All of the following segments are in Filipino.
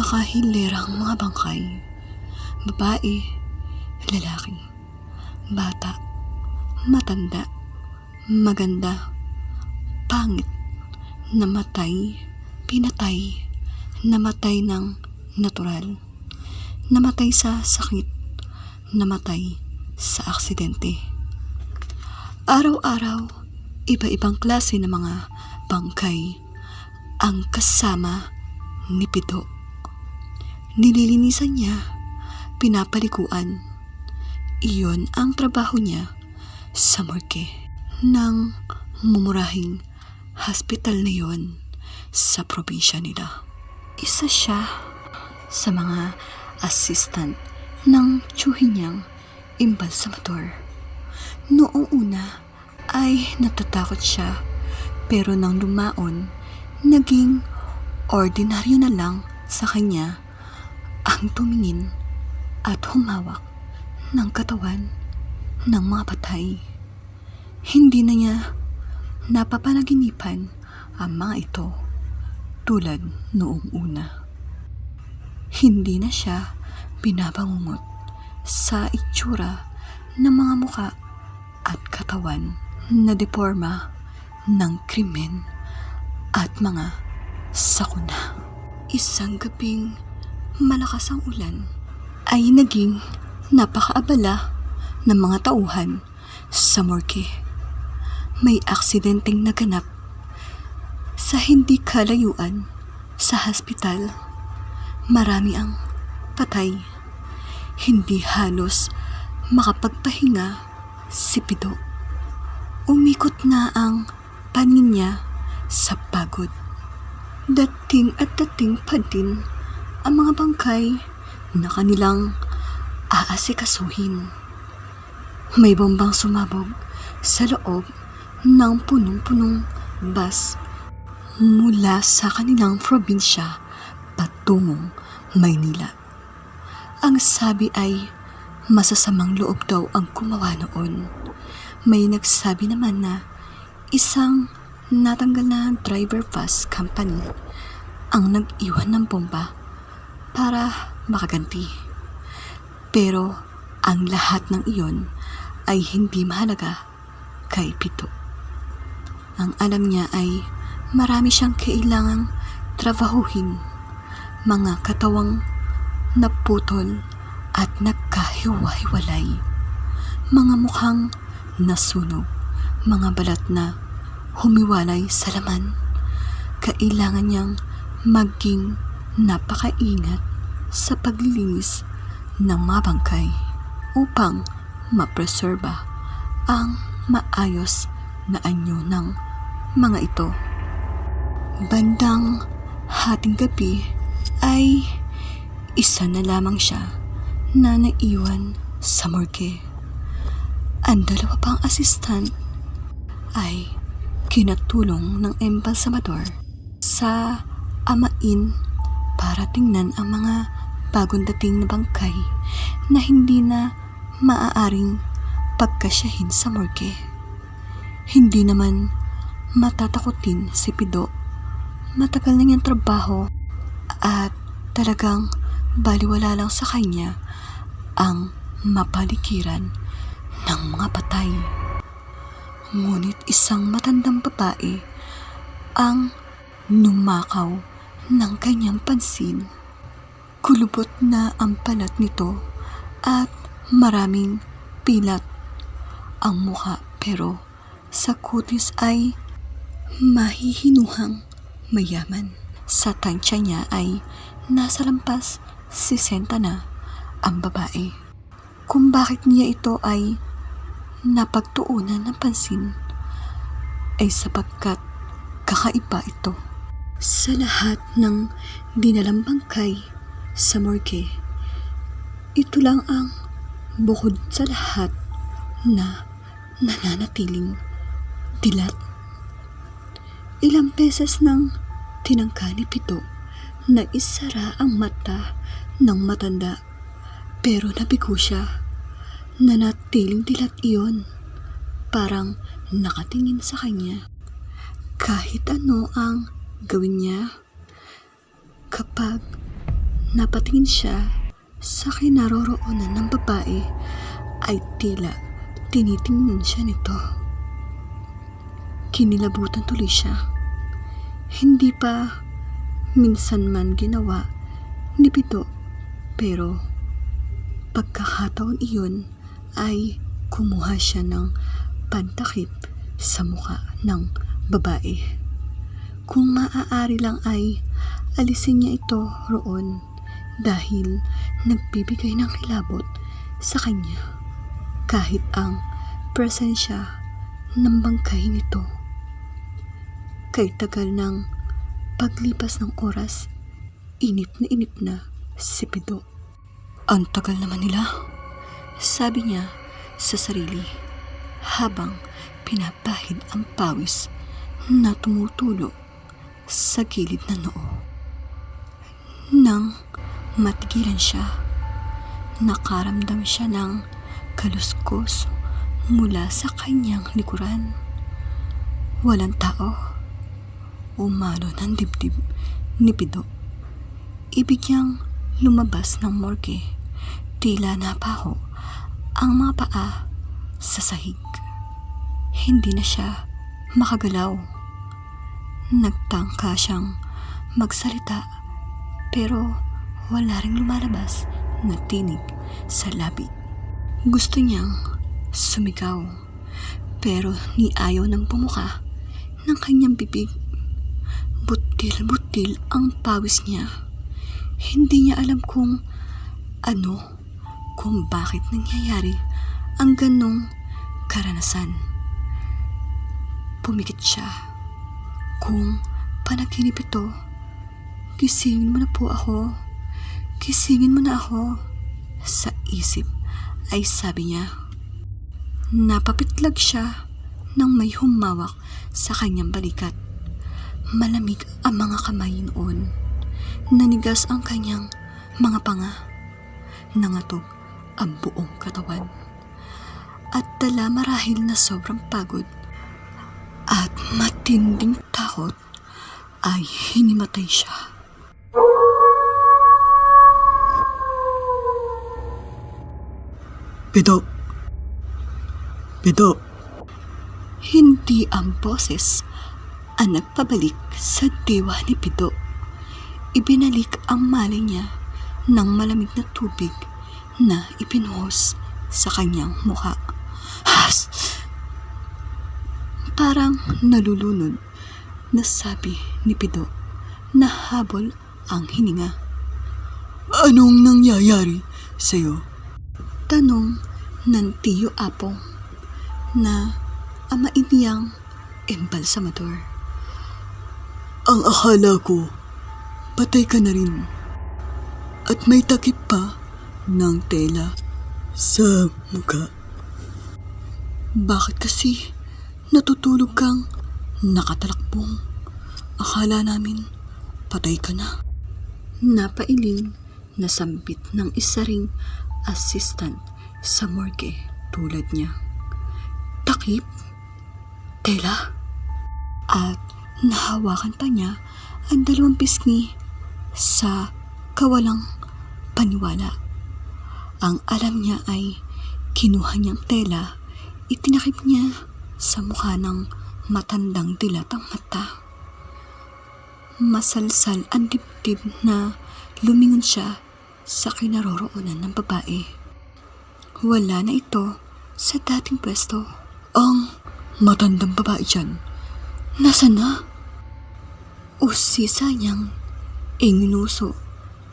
Nakahilirang mga bangkay, babae, lalaki, bata, matanda, maganda, pangit, namatay, pinatay, namatay ng natural, namatay sa sakit, namatay sa aksidente. Araw-araw, iba-ibang klase ng mga bangkay ang kasama ni Pido. Nililinisan niya, pinapaliguan. Iyon ang trabaho niya sa morgue ng mumurahing hospital na yon sa probinsya nila. Isa siya sa mga assistant ng tiyuhin niyang embalsamador. Noong una ay natatakot siya, pero nang lumaon, naging ordinaryo na lang sa kanya ang tumingin at humawak ng katawan ng mga patay. Hindi na niya napapanaginipan ang mga ito tulad noong una. Hindi na siya binabangungot sa itsura ng mga muka at katawan na deporma ng krimen at mga sakuna. Isang gabing malakas ang ulan ay naging napakaabala ng mga tauhan sa morgue. May aksidenteng naganap sa hindi kalayuan sa hospital. Marami ang patay. Hindi halos makapagpahinga si Pido. Umikot na ang panin niya sa pagod. Dating at dating pa din ang mga bangkay na kanilang aasikasuhin. May bombang sumabog sa loob ng punong-punong bus mula sa kanilang probinsya patungong Maynila. Ang sabi ay masasamang loob daw ang gumawa noon. May nagsabi naman na isang natanggal na driver bus company ang nag-iwan ng bomba para makaganti. Pero ang lahat ng iyon ay hindi mahalaga kay Pido. Ang alam niya ay marami siyang kailangang trabahuhin, mga katawang naputol at nagkahiwa-hiwalay, mga mukhang nasunog, mga balat na humiwalay sa laman. Kailangan niyang maging napakaingat sa paglilinis ng mga bangkay upang mapreserba ang maayos na anyo ng mga ito. Bandang hating gabi ay isa na lamang siya na naiwan sa morgue. Ang dalawa pang assistant ay kinatulong ng embalsamador sa amain para tingnan ang mga bagong dating na bangkay na hindi na maaaring pagkasyahin sa morgue. Hindi naman matatakotin si Pido. Matagal na niyang trabaho at talagang baliwala lang sa kanya ang mapaligiran ng mga patay. Ngunit isang matandang babae ang numakaw ng kanyang pansin. Kulubot na ang balat nito at maraming pilat ang mukha, pero sa kutis ay mahihinuhang mayaman. Sa tansya niya ay nasa lampas 60 na ang babae. Kung bakit niya ito ay napagtuunan ng pansin ay sapagkat kakaiba ito. Sa lahat ng dinalang bangkay sa morgue, ito lang ang bukod sa lahat na nananatiling dilat. Ilang beses nang tinangka ni Pido na isara ang mata ng matanda, pero nabigo siya. Nanatiling dilat iyon, parang nakatingin sa kanya. Kahit ano ang gawin niya, kapag napatingin siya sa kinaroroonan ng babae ay tila tinitingnan siya nito. Kinilabutan tuloy siya. Hindi pa minsan man ginawa ni Pito, pero pagkakataon iyon ay kumuha siya ng pantakip sa muka ng babae. Kung maaari lang ay alisin niya ito roon dahil nagbibigay ng kilabot sa kanya kahit ang presensya ng bangkay nito. Kay tagal ng paglipas ng oras, inip na si Pito. Ang tagal naman nila, sabi niya sa sarili habang pinapahid ang pawis na tumutulo sa gilid ng noo. Nang matigilan siya, nakaramdam siya ng kaluskos mula sa kanyang likuran. Walang tao. Umalo ng dibdib ni Pito. Ibig niyang lumabas ng morgue. Tila napaho ang mga paa sa sahig. Hindi na siya makagalaw. Nagtangka siyang magsalita pero wala ring lumalabas na tinig sa labi. Gusto niyang sumigaw pero ni ayaw ng bumuka ng kanyang bibig. Butil-butil ang pawis niya. Hindi niya alam kung bakit nangyayari ang ganong karanasan. Pumikit siya. Kung panaginip ito, gisingin mo na po ako. Gisingin mo na ako. Sa isip ay sabi niya. Napapitlag siya nang may humawak sa kanyang balikat. Malamig ang mga kamay noon. Nanigas ang kanyang mga panga. Nangatog ang buong katawan. At dala marahil na sobrang pagod at matinding takot ay hinimatay siya. Pito! Pito! Hindi ang boses ang nagpabalik sa diwa ni Pito. Ibinalik ang malay niya ng malamig na tubig na ipinuhos sa kanyang mukha. Has! Parang nalulunod na sabi ni Pito na habol ang hininga. Anong nangyayari sa'yo? Tanong ng Tiyo Apong na amain niyang embalsamador. Ang akala ko, patay ka na rin. At may takip pa ng tela sa mukha. Bakit kasi natutulog kang nakatalakbong? Akala namin patay ka na. Napailing na sambit ng isa ring assistant sa morgue tulad niya. Takip? Tela? At nahawakan pa niya ang 2 pisngi sa kawalang paniwala. Ang alam niya ay kinuha niyang tela, itinakip niya sa mukha ng matandang dilatang mata. Masalsal ang dibdib na lumingon siya sa kinaroroonan ng babae. Wala na ito sa dating pwesto. Ang matandang babae dyan, nasaan na? Usisa niyang inuso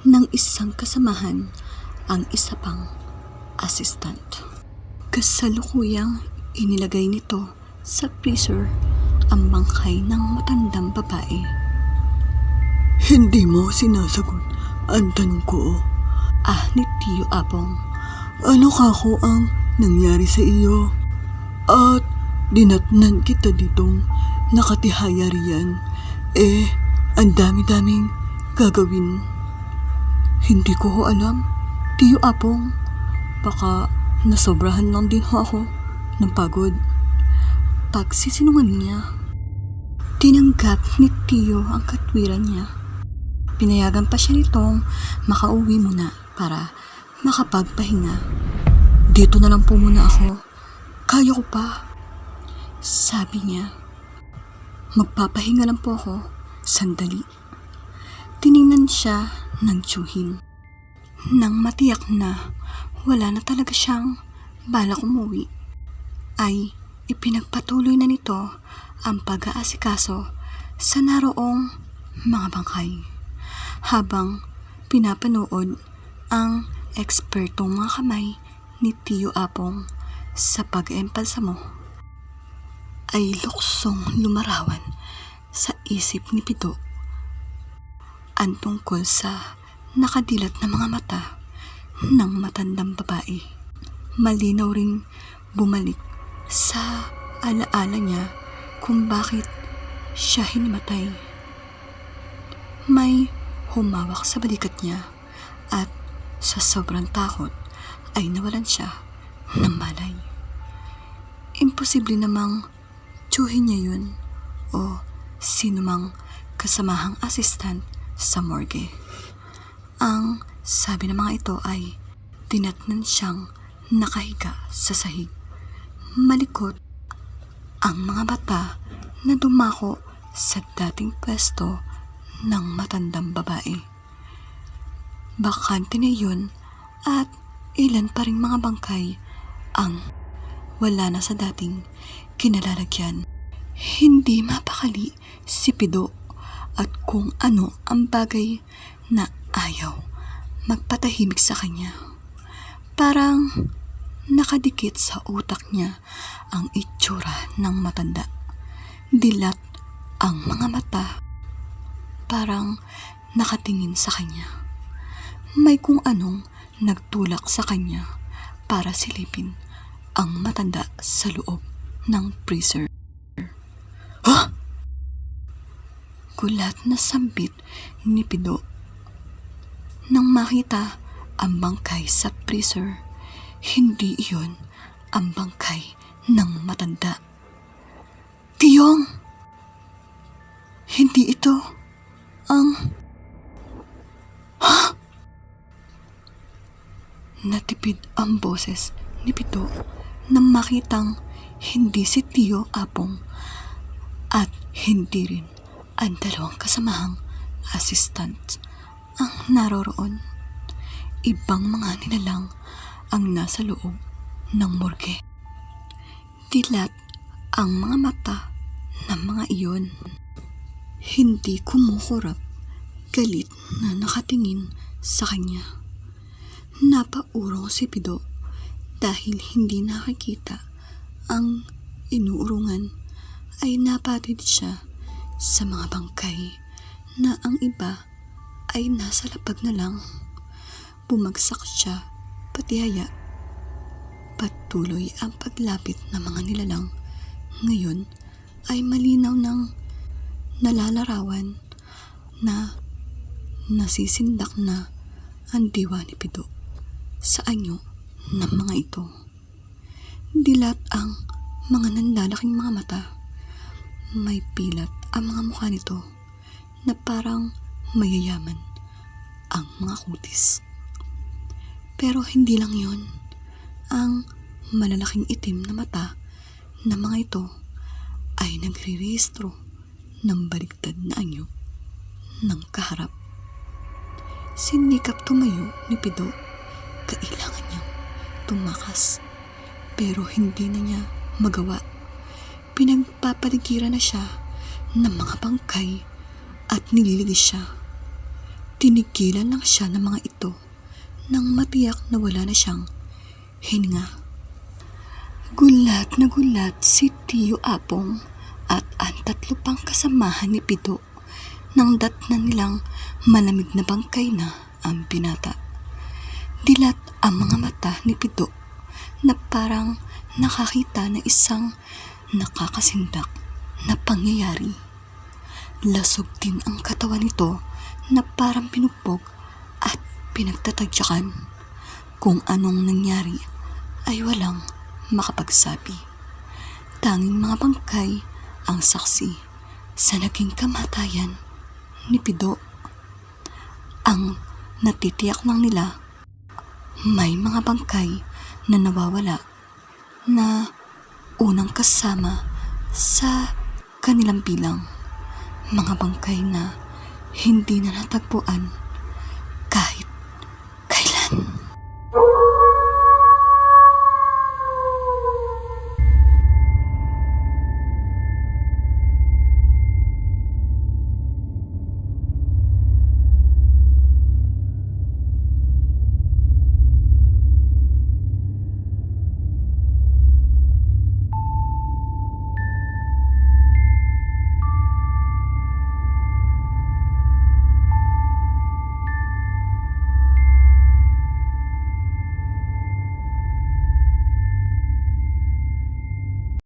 ng isang kasamahan ang isa pang assistant. Kasalukuyang inilagay nito sa freezer ang bangkay ng matandang babae. Hindi mo sinasagot ang tanong ko. Ni Tiyo Apong. Ano kako ang nangyari sa iyo? At dinatnan kita ditong nakatihaya riyan. Ang dami-daming gagawin. Hindi ko ho alam, Tiyo Apong. Baka nasobrahan lang din ho ako ng pagod. Pagsisinungaling niya. Tinanggap ni Tiyo ang katwiran niya. pinayagan pa siya nitong makauwi muna para makapagpahinga. Dito na lang po muna ako. Kaya ko pa. Sabi niya. Magpapahinga lang po ako. Sandali. Tiningnan siya ng tiyuhin. Nang matiyak na wala na talaga siyang balak umuwi, ay ipinagpatuloy na nito ang pag-aasikaso sa naroong mga bangkay. Habang pinapanood ang ekspertong mga kamay ni Tiyo Apong sa pag-empalsamo, ay luksong lumarawan sa isip ni Pido ang tungkol sa nakadilat na mga mata ng matandang babae. Malinaw ring bumalik sa alaala niya kung bakit siya hinimatay. May humawak sa balikat niya at sa sobrang takot ay nawalan siya ng malay. Imposible namang tiyuhin niya yun o sinumang kasamahang assistant sa morgue. Ang sabi ng mga ito ay tinatnan siyang nakahiga sa sahig. Malikot ang mga mata na dumako sa dating pwesto ng matandang babae. Bakante na yun at ilan pa ring mga bangkay ang wala na sa dating kinalalagyan. Hindi mapakali si Pido at kung ano ang bagay na ayaw magpatahimik sa kanya. Parang nakadikit sa utak niya ang itsura ng matanda. Dilat ang mga mata, parang nakatingin sa kanya. May kung anong nagtulak sa kanya para silipin ang matanda sa loob ng freezer. Ha? Gulat na sambit ni Pido nang makita ang bangkay sa freezer. Hindi iyon ang bangkay ng matanda. Tiyong! Hindi ito ang... Ha? Natipid ang boses ni Pido nang makitang hindi si Tiyo Apong at hindi rin ang dalawang kasamahang assistant ang naroroon. Ibang mga nilalang ang nasa loob ng morgue. Dilat ang mga mata ng mga iyon. Hindi kumukurap, galit na nakatingin sa kanya. Napaurong si Pido dahil hindi nakikita ang inuurungan, ay napatid siya sa mga bangkay na ang iba ay nasa lapag na lang. Bumagsak siya, pati haya. Patuloy ang paglapit ng mga nilalang. Ngayon ay malinaw ng nalalarawan na nasisindak na ang diwa ni Pido sa anyo ng mga ito. Dilat ang mga nanlalaking mga mata. May pilat ang mga mukha nito na parang mayayaman ang mga kutis. Pero hindi lang yon. Ang malalaking itim na mata na mga ito ay nagre-rehistro ng baligtad na anyo ng kaharap. Sinikap tumayo ni Pido. Kailangan niyang tumakas, pero hindi na niya magawa. Pinagpapaligiran na siya ng mga bangkay at nililigis siya. Tinigilan lang siya ng mga ito nang matiyak na wala na siyang hininga. Gulat na gulat si Tiyo Apong at ang tatlo pang kasamahan ni Pido nang datnan nilang malamig na bangkay na ang binata. Dilat ang mga mata ni Pido na parang nakakita ng isang nakakasindak na pangyayari. Lasog din ang katawan nito na parang pinupog at pinagtatagyakan. Kung anong nangyari ay walang makapagsabi. Tanging mga bangkay ang saksi sa naging kamatayan ni Pido. Ang natitiyak lang nila, may mga bangkay na nawawala na unang kasama sa kanilang bilang. Mga bangkay na hindi na natagpuan